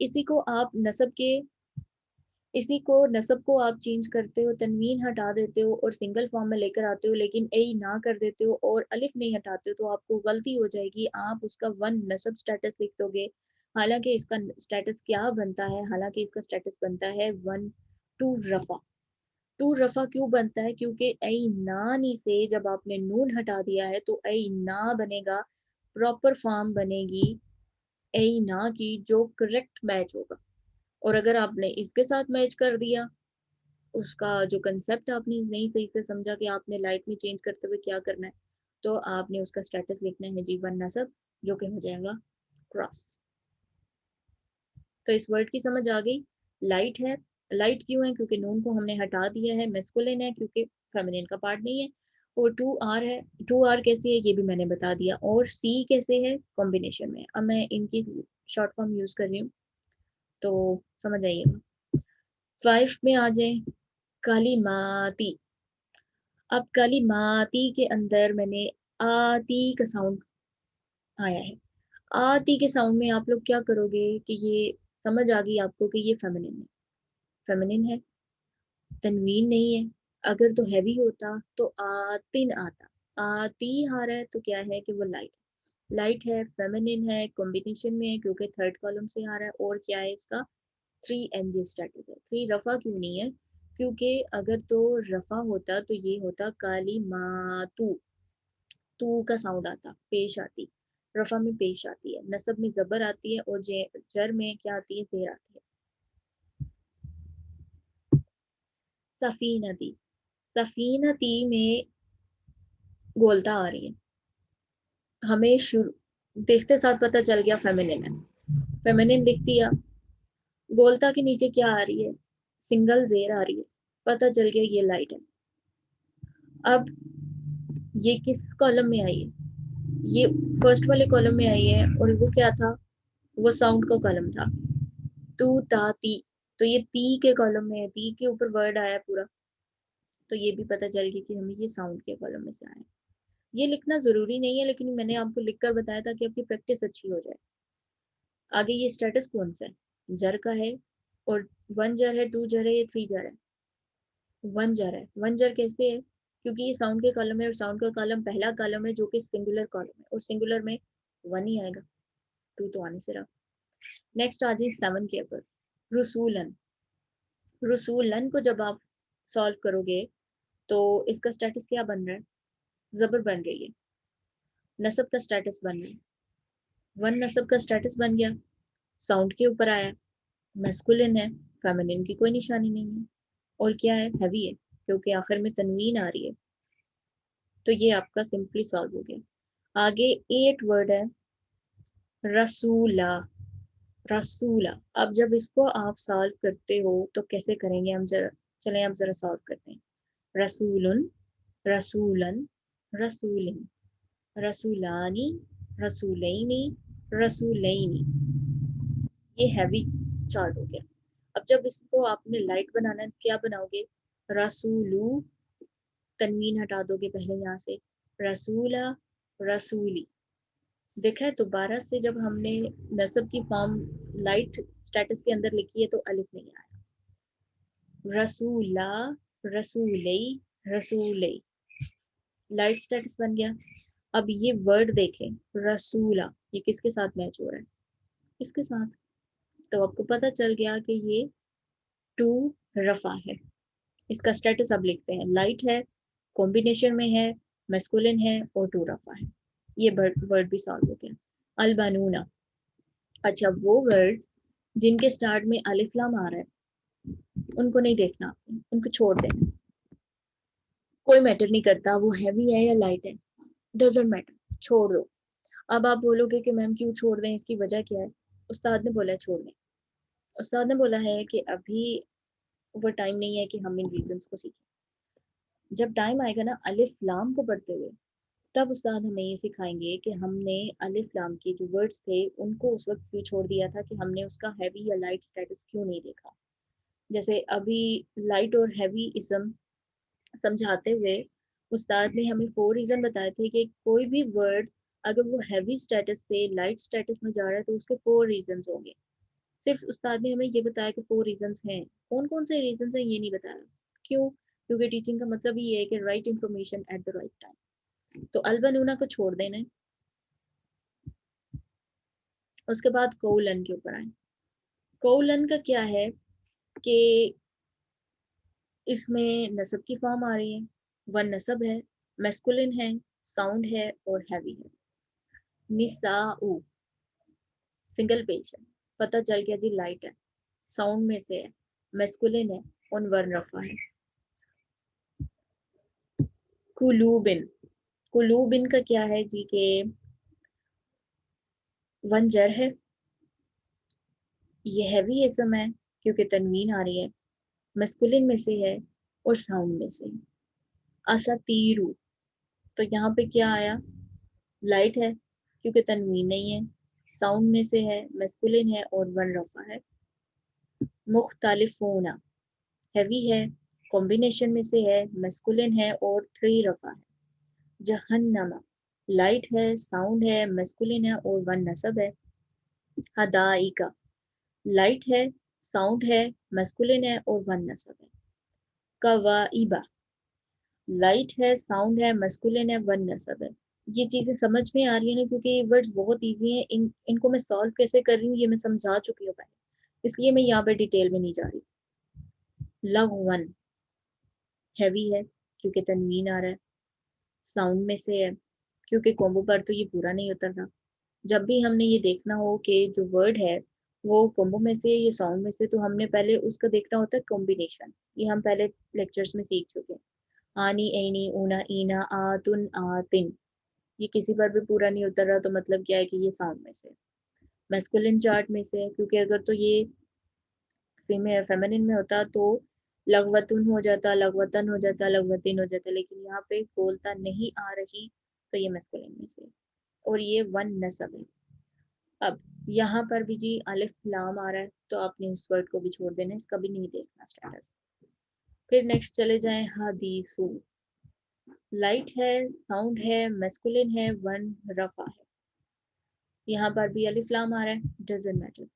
इसी को नसब को आप चेंज करते हो, तनवीन हटा देते हो और सिंगल फॉर्म में लेकर आते हो, लेकिन ए ना कर देते हो और अलिफ नहीं हटाते हो, तो आपको गलती हो जाएगी। आप उसका वन नसब स्टेटस लिख दोगे, हालांकि इसका स्टेटस क्या बनता है, हालांकि इसका स्टेटस बनता है वन टू रफा। टू रफा क्यों बनता है? क्योंकि ए नानी से जब आपने नून हटा दिया है तो ए ना बनेगा, प्रॉपर फॉर्म बनेगी ए ना की, जो करेक्ट मैच होगा। और अगर आपने इसके साथ मैच कर दिया, उसका जो कंसेप्ट आपने नहीं सही से समझा कि आपने लाइफ में चेंज करते हुए क्या करना है, तो आपने उसका स्टेटस लिखना है जीवन नसब, जो कि हो जाएगा क्रॉस। तो इस वर्ड की समझ आ गई। लाइट है, लाइट क्यों है? क्योंकि नून को हमने हटा दिया है। मेस्कुलिन है क्योंकि फेमिनिन का पार्ट नहीं है। और टू आर है, टू आर कैसे है ये भी मैंने बता दिया। और सी कैसे है? कॉम्बिनेशन में। अब मैं इनकी शॉर्ट फॉर्म यूज कर रही हूँ, तो समझ आइएगा। 5 में आ जाए, काली माती। अब काली माती के अंदर मैंने आती का साउंड आया है। आती के साउंड में आप लोग क्या करोगे कि ये समझ आ गई आपको कि ये फेमिनिन है, फेमिनिन है, तनवीन नहीं है। अगर तो हैवी होता तो आतिन आता, आती आ रहा है तो क्या है कि वो लाइट, लाइट है, फेमिनिन है, कॉम्बिनेशन में है क्योंकि थर्ड कॉलम से आ रहा है। और क्या है इसका, 3 NG स्टेटस है। 3 रफा क्यों नहीं है, क्योंकि अगर तो रफा होता तो ये होता काली मातू, तू का साउंड आता, पेश आती, रफा में पेश आती है, नसब में जबर आती है, और जर में क्या आती है, जेर आती है। सफीनती, सफीनती में गोलता आ रही है, हमें शुरू देखते साथ पता चल गया फेमिनिन है, फेमिनिन लिख दिया। गोलता के नीचे क्या आ रही है, सिंगल जेर आ रही है, पता चल गया ये लाइट है। अब ये किस कॉलम में आई है, ये फर्स्ट वाले कॉलम में आई है, और वो क्या था, वो साउंड का कॉलम था, तू ता ती, तो ये ती के कॉलम में है, ती के ऊपर वर्ड आया पूरा, तो ये भी पता चल गया कि हमें ये साउंड के कॉलम में से आया। ये लिखना जरूरी नहीं है, लेकिन मैंने आपको लिखकर बताया ताकि आपकी प्रैक्टिस अच्छी हो जाए। आगे ये स्टेटस कौन सा है, जर का है, और 1 जर है, 2 जर है, या 3 जर है, 1 जर है। 1 जर कैसे है, क्योंकि ये साउंड के कॉलम है, और साउंड का कॉलम पहला कॉलम है जो कि सिंगुलर कॉलम है, और सिंगुलर में 1 ही आएगा, 2 तो आने से रहा। नेक्स्ट आ जाए 7 के ऊपर, रसूलन। रसूलन को जब आप सॉल्व करोगे तो इसका स्टेटस क्या बन रहा है, जबर बन रही है, नसब का स्टेटस बन रहा है, 1 नसब का स्टेटस बन गया, साउंड के ऊपर आया, मैस्कुलिन है, फेमिनिन की कोई निशानी नहीं है, और क्या है, हैवी है क्योंकि आखिर में तनवीन आ रही है। तो ये आपका सिंपली सॉल्व हो गया। आगे 8 वर्ड है, रसूला, रसूला। अब जब इसको आप सॉल्व करते हो तो कैसे करेंगे हम, जरा चलें हम जरा सॉल्व करते हैं। रसूलुन, रसूलन, रसूलिन, रसूलानी, रसूलैनी, रसूलैनी। ये हैवी चार्ट हो गया। अब जब इसको आपने लाइट बनाना है, क्या बनाओगे, रसूलू, तनवीन हटा दोगे पहले यहाँ से, रसूला, रसूली। देखा है दोबारा से जब हमने नसब की फॉर्म लाइट स्टेटस के अंदर लिखी है तो अलिफ नहीं आया, रसूला, रसूलई, रसूलई, लाइट स्टेटस बन गया। अब ये वर्ड देखें, रसूला, ये किसके साथ मैच हो रहा है, इसके साथ, तो आपको पता चल गया कि ये टू रफा है। इसका स्टेटस अब लिखते हैं, लाइट है, कॉम्बिनेशन में है, मैस्कुलिन है, और टू रफा है। ये वर्ड भी सॉल्व हो गया। अलबानूना, अच्छा वो वर्ड जिनके स्टार्ट में अलिफ लाम आ रहा है उनको नहीं देखना आपने, उनको छोड़ देना, कोई मैटर नहीं करता वो हैवी है या लाइट है, डजेंट मैटर, छोड़ दो। अब आप बोलोगे कि मैम क्यों छोड़ दें, इसकी वजह क्या है, उस्ताद ने बोला है छोड़ दें। उस्ताद ने बोला है कि अभी वो टाइम नहीं है कि हम इन रीजंस को सीखें, जब टाइम आएगा ना अलिफ लाम को पढ़ते हुए, तब उस्ताद हमें ये सिखाएंगे कि हमने अलिफ लाम के जो वर्ड्स थे उनको उस वक्त क्यों छोड़ दिया था, कि हमने उसका हैवी या लाइट स्टेटस क्यों नहीं देखा। जैसे अभी लाइट और हैवी इसम समझाते हुए उस्ताद ने हमें 4 रीजन बताए थे कि कोई भी वर्ड अगर वो हैवी स्टेटस से लाइट स्टेटस में जा रहा है तो उसके 4 रीजन होंगे। सिर्फ उस्ताद ने हमें ये बताया कि 4 रीजन हैं, कौन कौन से रीजन हैं ये नहीं बताया। क्यों, क्योंकि टीचिंग का मतलब ही है कि right information at the right time. तो अल्बनूना को छोड़ देना है। उसके बाद कोलन के ऊपर आए। कोलन का क्या है कि इसमें नसब की फॉर्म आ रही है, 1 नसब है, मैस्कुलिन है, साउंड है, और हैवी है। निसाऊ, सिंगल पेज है, पता चल गया जी लाइट है, साउंड में से है, मैस्कुलिन है, और 1 रफा है। कुलूबिन, कुलूबिन का क्या है जी के 1 जर है, ये हैवी इसम है क्योंकि तनवीन आ रही है, मस्कुलिन में से है, और साउंड में से है। असातीरू, तो यहाँ पे क्या आया, लाइट है क्योंकि तनवीन नहीं है, साउंड में से है, मस्कुलिन है, और 1 रफा है। मुख्तलिफूना, हैवी है, कॉम्बिनेशन में से है, मस्कुलिन है, और 3 रफा है। जहन्नमा, लाइट है, साउंड है, मस्कुलिन है, और 1 नसब है। हदाइका, लाइट है, साउंड है, मैस्कुलिन है और वन नसब है। कवाइबा, लाइट है, साउंड है, मैस्कुलिन है, वन नसब है। ये चीजें समझ में आ रही है ना, क्योंकि ये वर्ड्स बहुत इजी हैं। इनको मैं सॉल्व कैसे कर रही हूँ ये मैं समझा चुकी हूँ पहले, इसलिए मैं यहाँ पे डिटेल में नहीं जा रही। लघवन, हैवी है क्योंकि तनवीन आ रहा है। साउंड में से है क्योंकि कॉम्बो पर तो ये पूरा नहीं उतर रहा। जब भी हमने ये देखना हो कि जो वर्ड है वो कॉम्बो में से या साउंड में से, तो हमने पहले उसका देखना होता है कॉम्बिनेशन। ये हम पहले लेक्चर्स में सीख चुके हैं। आनी, एनी, ऊना, ईना, आतुन, आतिन, ये किसी पर भी पूरा नहीं उतर रहा, तो मतलब क्या है कि ये साउंड में से। मैस्कुलिन चार्ट में से है, क्योंकि अगर तो ये फीमेल फेमिनिन में होता तो लघवतुन हो जाता, लघवतन हो जाता, लघवतिन हो जाता, लेकिन यहाँ पे बोलता नहीं आ रही, तो ये मैस्कुलिन में से। और ये वन नसब है। अब यहाँ पर भी जी अलिफ लाम आ रहा है, तो आपने इस वर्ड को भी छोड़ देना, इसका भी नहीं देखना स्टेटस। फिर नेक्स्ट चले जाएं हदीसु। लाइट है, साउंड है, मैस्कुलिन है, वन रफा है। यहाँ पर भी अलिफ लाम आ रहा है, डजंट मैटर।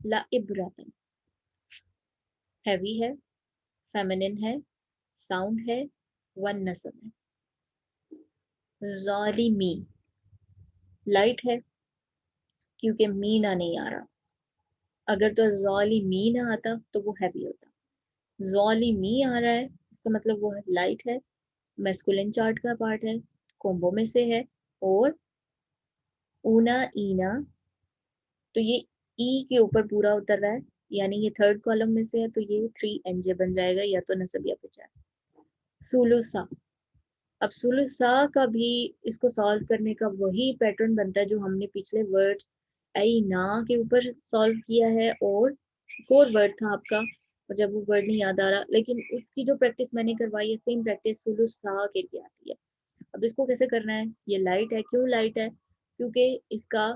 ला इब्रतन, हैवी है, फेमिनिन है, साउंड है, वन नसब है। ज़ालिमी, लाइट है क्योंकि मीना नहीं आ रहा। अगर तो ज़ालिमी ना आता तो वो हैवी होता। ज़ालिमी आ रहा है, इसका मतलब वो लाइट है, मैस्कुलिन चार्ट का पार्ट है, कोम्बो में से है। और ऊना, ईना, तो ये ई के ऊपर पूरा उतर रहा है, यानी ये थर्ड कॉलम में से है, तो ये 3 NJ बन जाएगा, या तो नसब या पिचा। सुलुसा, अब सुलुसा का भी इसको सॉल्व करने का वही पैटर्न बनता है जो हमने पिछले वर्ड आई ना के ऊपर सॉल्व किया है। और एक और वर्ड था आपका, और जब वो वर्ड नहीं याद आ रहा, लेकिन उसकी जो प्रैक्टिस मैंने करवाई है सेम प्रैक्टिस सुलुसा के लिए आती है। अब इसको कैसे करना है, ये लाइट है, क्यों लाइट है, क्योंकि इसका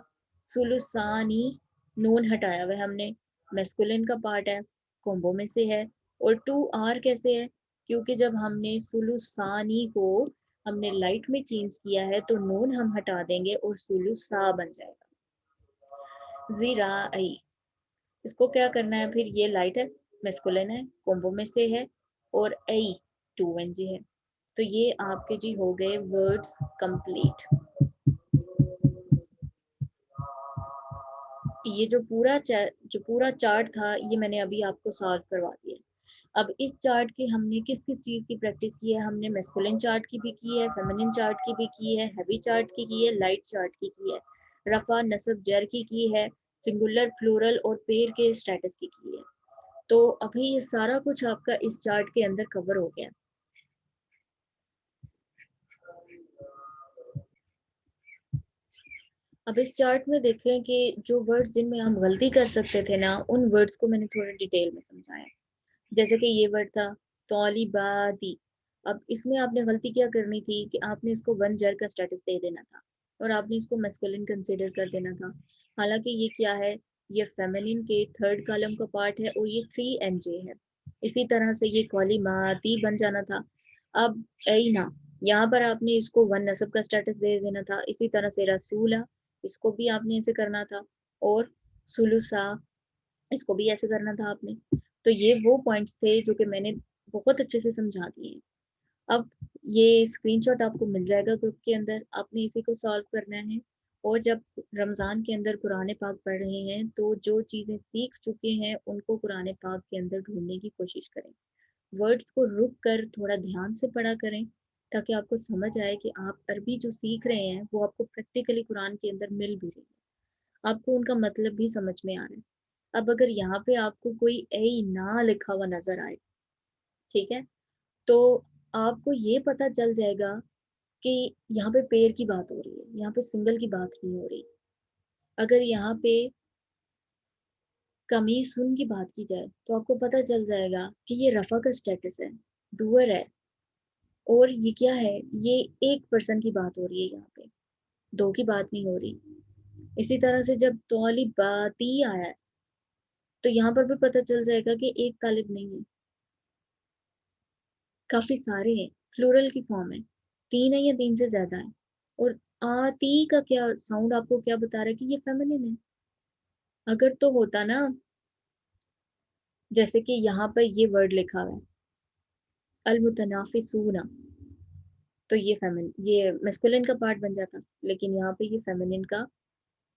सुलुसानी नून हटाया हुआ है हमने, मेस्कुलिन का पार्ट है, कोम्बो में से है। और 2R कैसे है, क्योंकि जब हमने सुलुसानी को हमने लाइट में चेंज किया है, तो नून हम हटा देंगे और सुलुसा बन जाएगा। जीरा आई, इसको क्या करना है फिर, ये लाइट है, मेस्कुलिन है, कोम्बो में से है, और आई 2NG है। तो ये आपके जी हो गए वर्ड्स कंप्लीट। ये जो पूरा चार्ट था ये मैंने अभी आपको सॉल्व करवा दिया। अब इस चार्ट की हमने किस किस चीज़ की प्रैक्टिस की है, हमने मेस्कुलिन चार्ट की भी की है, फेमिनिन चार्ट की भी की है, हैवी चार्ट की है, लाइट चार्ट की है, रफा नसब जर की है, सिंगुलर प्लूरल और पेयर के स्टेटस की है। तो अभी ये सारा कुछ आपका इस चार्ट के अंदर कवर हो गया। अब इस चार्ट में देखें कि जो वर्ड्स जिनमें हम गलती कर सकते थे ना, उन वर्ड्स को मैंने थोड़ा डिटेल में समझाया। जैसे कि ये वर्ड था तौलिबाती। अब इसमें आपने गलती क्या करनी थी कि आपने इसको वन जर का स्टेटस दे देना था, और आपने इसको मैस्कुलिन कंसीडर कर देना था। हालांकि ये क्या है, ये फेमिनिन के थर्ड कॉलम का पार्ट है और ये 3NJ है। इसी तरह से ये कौलिमाती बन जाना था। अब ऐना, यहाँ पर आपने इसको वन नसब का स्टेटस दे देना था। इसी तरह से रसूला, इसको भी आपने ऐसे करना था। और सुलुसा, इसको भी ऐसे करना था आपने। तो ये वो पॉइंट्स थे जो कि मैंने बहुत अच्छे से समझा दिए हैं। अब ये स्क्रीनशॉट आपको मिल जाएगा ग्रुप के अंदर, आपने इसी को सॉल्व करना है। और जब रमज़ान के अंदर कुरान पाक पढ़ रहे हैं, तो जो चीज़ें सीख चुके हैं उनको कुरान पाक के अंदर ढूंढने की कोशिश करें। वर्ड्स को रुक कर थोड़ा ध्यान से पढ़ा करें, ताकि आपको समझ आए कि आप अरबी जो सीख रहे हैं वो आपको प्रैक्टिकली कुरान के अंदर मिल भी रही है, आपको उनका मतलब भी समझ में आ रहा है। अब अगर यहाँ पे आपको कोई ए ना लिखा हुआ नजर आए, ठीक है, तो आपको ये पता चल जाएगा कि यहाँ पे पेयर की बात हो रही है, यहाँ पे सिंगल की बात नहीं हो रही। अगर यहाँ पे कमीज सुन की बात की जाए, तो आपको पता चल जाएगा कि ये रफा का स्टेटस है, डूअर है। और ये क्या है, ये एक पर्सन की बात हो रही है, यहाँ पे दो की बात नहीं हो रही। इसी तरह से जब तौली बाती आया है, तो यहाँ पर भी पता चल जाएगा कि एक तालिब नहीं है, काफी सारे हैं, प्लूरल की फॉर्म है, 3 है या 3 से ज्यादा है। और आती का क्या साउंड आपको क्या बता रहा है कि ये फेमिनिन है? अगर तो होता ना, जैसे कि यहाँ पर ये वर्ड लिखा हुआ है अल मुतनाफिसूना, तो ये ये मेस्कुलिन का पार्ट बन जाता, लेकिन यहाँ पे ये फेमिनिन का,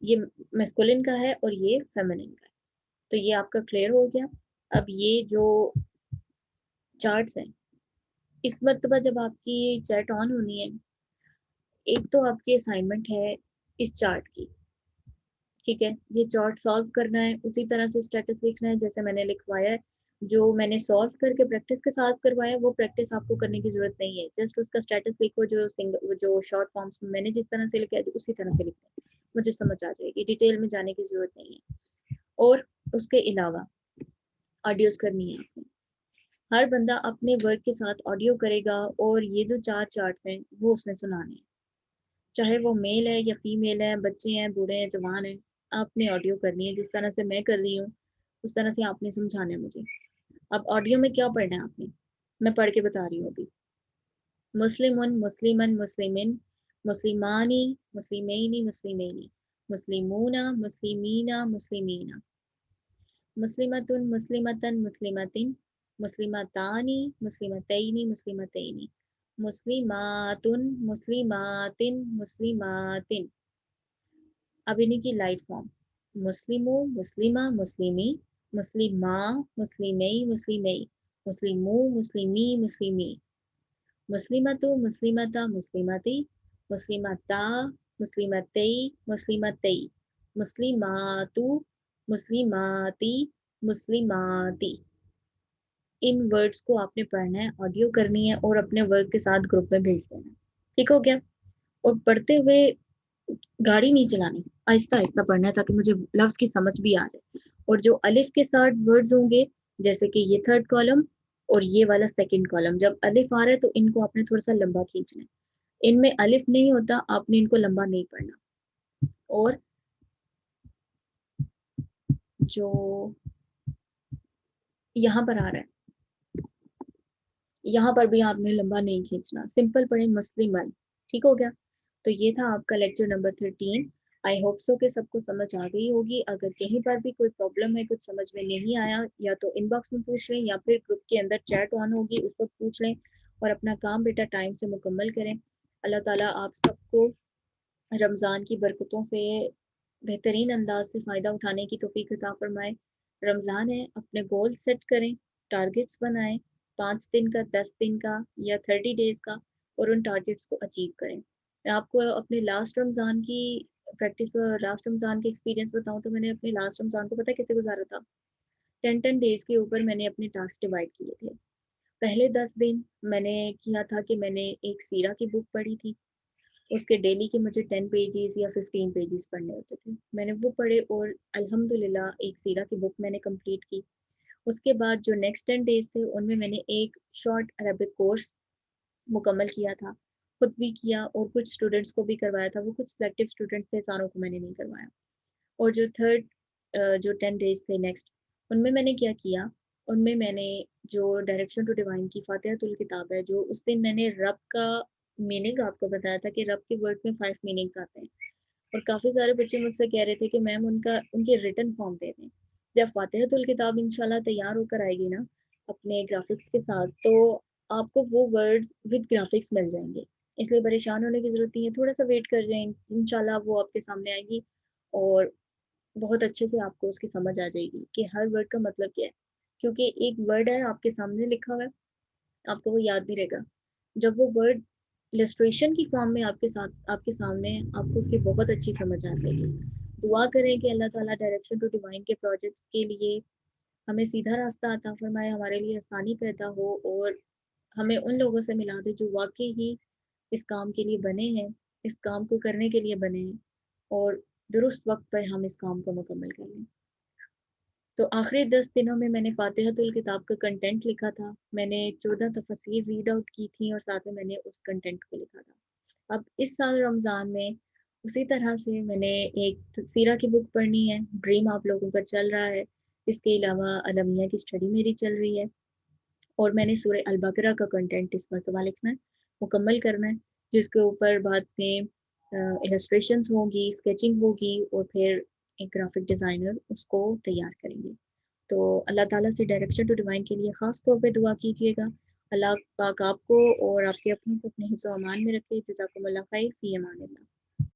ये मेस्कुलिन का है और ये फेमिनिन का है। तो ये आपका क्लियर हो गया। अब ये जो चार्ट्स हैं, इस मरतबा जब आपकी चैट ऑन होनी है, एक तो आपकी असाइनमेंट है इस चार्ट की, ठीक है, ये चार्ट सॉल्व करना है, उसी तरह से स्टेटस लिखना है जैसे मैंने लिखवाया है। जो मैंने सॉल्व करके प्रैक्टिस के साथ करवाया वो प्रैक्टिस आपको करने की जरूरत नहीं है, जस्ट उसका स्टेटस लिखो, जो सिंगल जो शॉर्ट फॉर्म्स में मैंने जिस तरह से लिखा है उसी तरह से लिखना है, मुझे समझ आ जाएगी, डिटेल में जाने की जरूरत नहीं है। और उसके अलावा ऑडियोज करनी है आपने, हर बंदा अपने वर्क के साथ ऑडियो करेगा और ये जो चार चार्ट्स हैं वो उसने सुनाने हैं, चाहे वो मेल है या फीमेल है, बच्चे हैं, बूढ़े हैं, जवान हैं, आपने ऑडियो करनी है जिस तरह से मैं कर रही हूँ, उस तरह से आपने समझाना है मुझे। अब ऑडियो में क्या पढ़ना है आपने, मैं पढ़ के बता रही हूँ अभी। मुस्लिमुन मुस्लिमन मुस्लिमिन, मुस्लिमानी मुस्लिमैनी मुस्लिमैनी, मुस्लिमूना मुस्लिमीना मुस्लिमीना, मुस्लिमतुन मुस्लिमतन मुस्लिमतिन, मुस्लिमतानी मुस्लिमतैनी मुस्लिमतैनी, मुस्लिमातुन मुस्लिमातिन मुस्लिमातिन। अब इन्हीं की लाइट फॉर्म, मुस्लिमो मुस्लिमा मुस्लिमी, मुस्लिमा मुस्लिमई मुस्लिमई, मुस्लिमू मुस्लिमी मुस्लिमी, मुस्लिमतु मुस्लिमता मुस्लिमती, मुस्लिमता मुस्लिमतई मुस्लिमतई, मुस्लिमातु मुस्लिमाती मुस्लिमाती। इन वर्ड्स को आपने पढ़ना है, ऑडियो करनी है और अपने वर्क के साथ ग्रुप में भेज देना है। ठीक हो गया? और पढ़ते हुए गाड़ी नहीं चलानी, आहिस्ता आहिस्ता पढ़ना है ताकि मुझे लफ्ज की समझ भी आ जाए। और जो अलिफ के साथ वर्ड्स होंगे, जैसे कि ये थर्ड कॉलम और ये वाला सेकंड कॉलम, जब अलिफ आ रहा है तो इनको आपने थोड़ा सा लंबा खींचना है, इनमें अलिफ नहीं होता, आपने इनको लंबा नहीं पढ़ना। और जो यहाँ पर आ रहा है, यहाँ पर भी आपने लंबा नहीं खींचना, सिंपल पढ़े मुस्लिमन। ठीक हो गया? तो ये था आपका lecture number 13। I hope so कि सबको समझ आ गई होगी। अगर कहीं पर भी कोई प्रॉब्लम है, कुछ समझ में नहीं आया, या तो इनबॉक्स में पूछ लें या फिर ग्रुप के अंदर चैट ऑन होगी उस पर पूछ लें, और अपना काम बेटा टाइम से मुकम्मल करें। अल्लाह ताला आप सबको रमज़ान की बरकतों से बेहतरीन अंदाज से फ़ायदा उठाने की तौफीक अता फरमाए। रमज़ान है, अपने गोल सेट करें, टारगेट्स बनाएं, 5 दिन का, 10 दिन का या 30 डेज का, और उन टारगेट्स को अचीव करें। मैं आपको अपने लास्ट रमज़ान की प्रैक्टिस, लास्ट रमज़ान के एक्सपीरियंस बताऊं तो मैंने अपने लास्ट रमज़ान को पता है कैसे गुजारा था। 10 डेज के ऊपर मैंने अपने टास्क डिवाइड किए थे। पहले 10 दिन मैंने किया था कि मैंने एक सीरा की बुक पढ़ी थी, उसके डेली के मुझे 10 पेजेस या 15 पेजेस पढ़ने होते थे, मैंने वो पढ़े और अल्हम्दुलिल्लाह एक सीरा की बुक मैंने कंप्लीट की। उसके बाद जो नेक्स्ट 10 डेज थे उनमें मैंने एक शॉर्ट अरबिक कोर्स मुकम्मल किया था, खुद भी किया और कुछ स्टूडेंट्स को भी करवाया था, वो कुछ सिलेक्टिव स्टूडेंट्स थे, सारों को मैंने नहीं करवाया। और जो थर्ड जो 10 डेज थे नेक्स्ट, उनमें मैंने क्या किया, उनमें मैंने जो डायरेक्शन टू डिवाइन की फातिहातुल किताब है, जो उस दिन मैंने रब का मीनिंग आपको बताया था कि रब के वर्ड में 5 मीनिंग्स आते हैं, और काफ़ी सारे बच्चे मुझसे कह रहे थे कि मैम उनका उनकी रिटन फॉर्म दे दें। जब फातिहातुल किताब इंशाल्लाह तैयार होकर आएगी ना अपने ग्राफिक्स के साथ, तो आपको वो वर्ड्स विद ग्राफिक्स मिल जाएंगे, इसलिए परेशान होने की जरूरत नहीं है, थोड़ा सा वेट कर जाए, इंशाल्लाह वो आपके सामने आएगी और बहुत अच्छे से आपको उसकी समझ आ जाएगी कि हर वर्ड का मतलब क्या है। क्योंकि एक वर्ड है आपके सामने लिखा हुआ है, आपको वो याद नहीं रहेगा, जब वो वर्ड इलस्ट्रेशन की फॉर्म में आपके साथ आपके सामने है, आपको उसकी बहुत अच्छी समझ आ जाएगी। दुआ करें कि अल्लाह ताला डायरेक्शन टू डिवाइन के प्रोजेक्ट्स के लिए हमें सीधा रास्ता अता फरमाए, हमारे लिए आसानी पैदा हो और हमें उन लोगों से मिला दे जो वाकई ही इस काम के लिए बने हैं, इस काम को करने के लिए बने हैं, और दुरुस्त वक्त पर हम इस काम को मुकम्मल कर लें। तो आखिरी 10 दिनों में मैंने फातिहातुल किताब का कंटेंट लिखा था, मैंने 14 तफसीर रीड आउट की थी और साथ में मैंने उस कंटेंट को लिखा था। अब इस साल रमज़ान में उसी तरह से मैंने एक सीरा की बुक पढ़नी है, ड्रीम आप लोगों का चल रहा है, इसके अलावा अलमिया की स्टडी मेरी चल रही है, और मैंने सूरह अल बकरा का कंटेंट इस मरतबा लिखना है, मुकम्मल करना है, जिसके ऊपर बाद में इलस्ट्रेशंस होंगी, स्केचिंग होगी और फिर एक ग्राफिक डिज़ाइनर उसको तैयार करेंगे। तो अल्लाह ताला से डायरेक्शन टू डिवाइन के लिए ख़ास तौर पे दुआ कीजिएगा। अल्लाह पाक आपको और आपके अपनों को अपने हिफ्ज़-ओ-अमान में रखे। जज़ाकुमुल्लाह खैर, फ़ी अमानिल्लाह।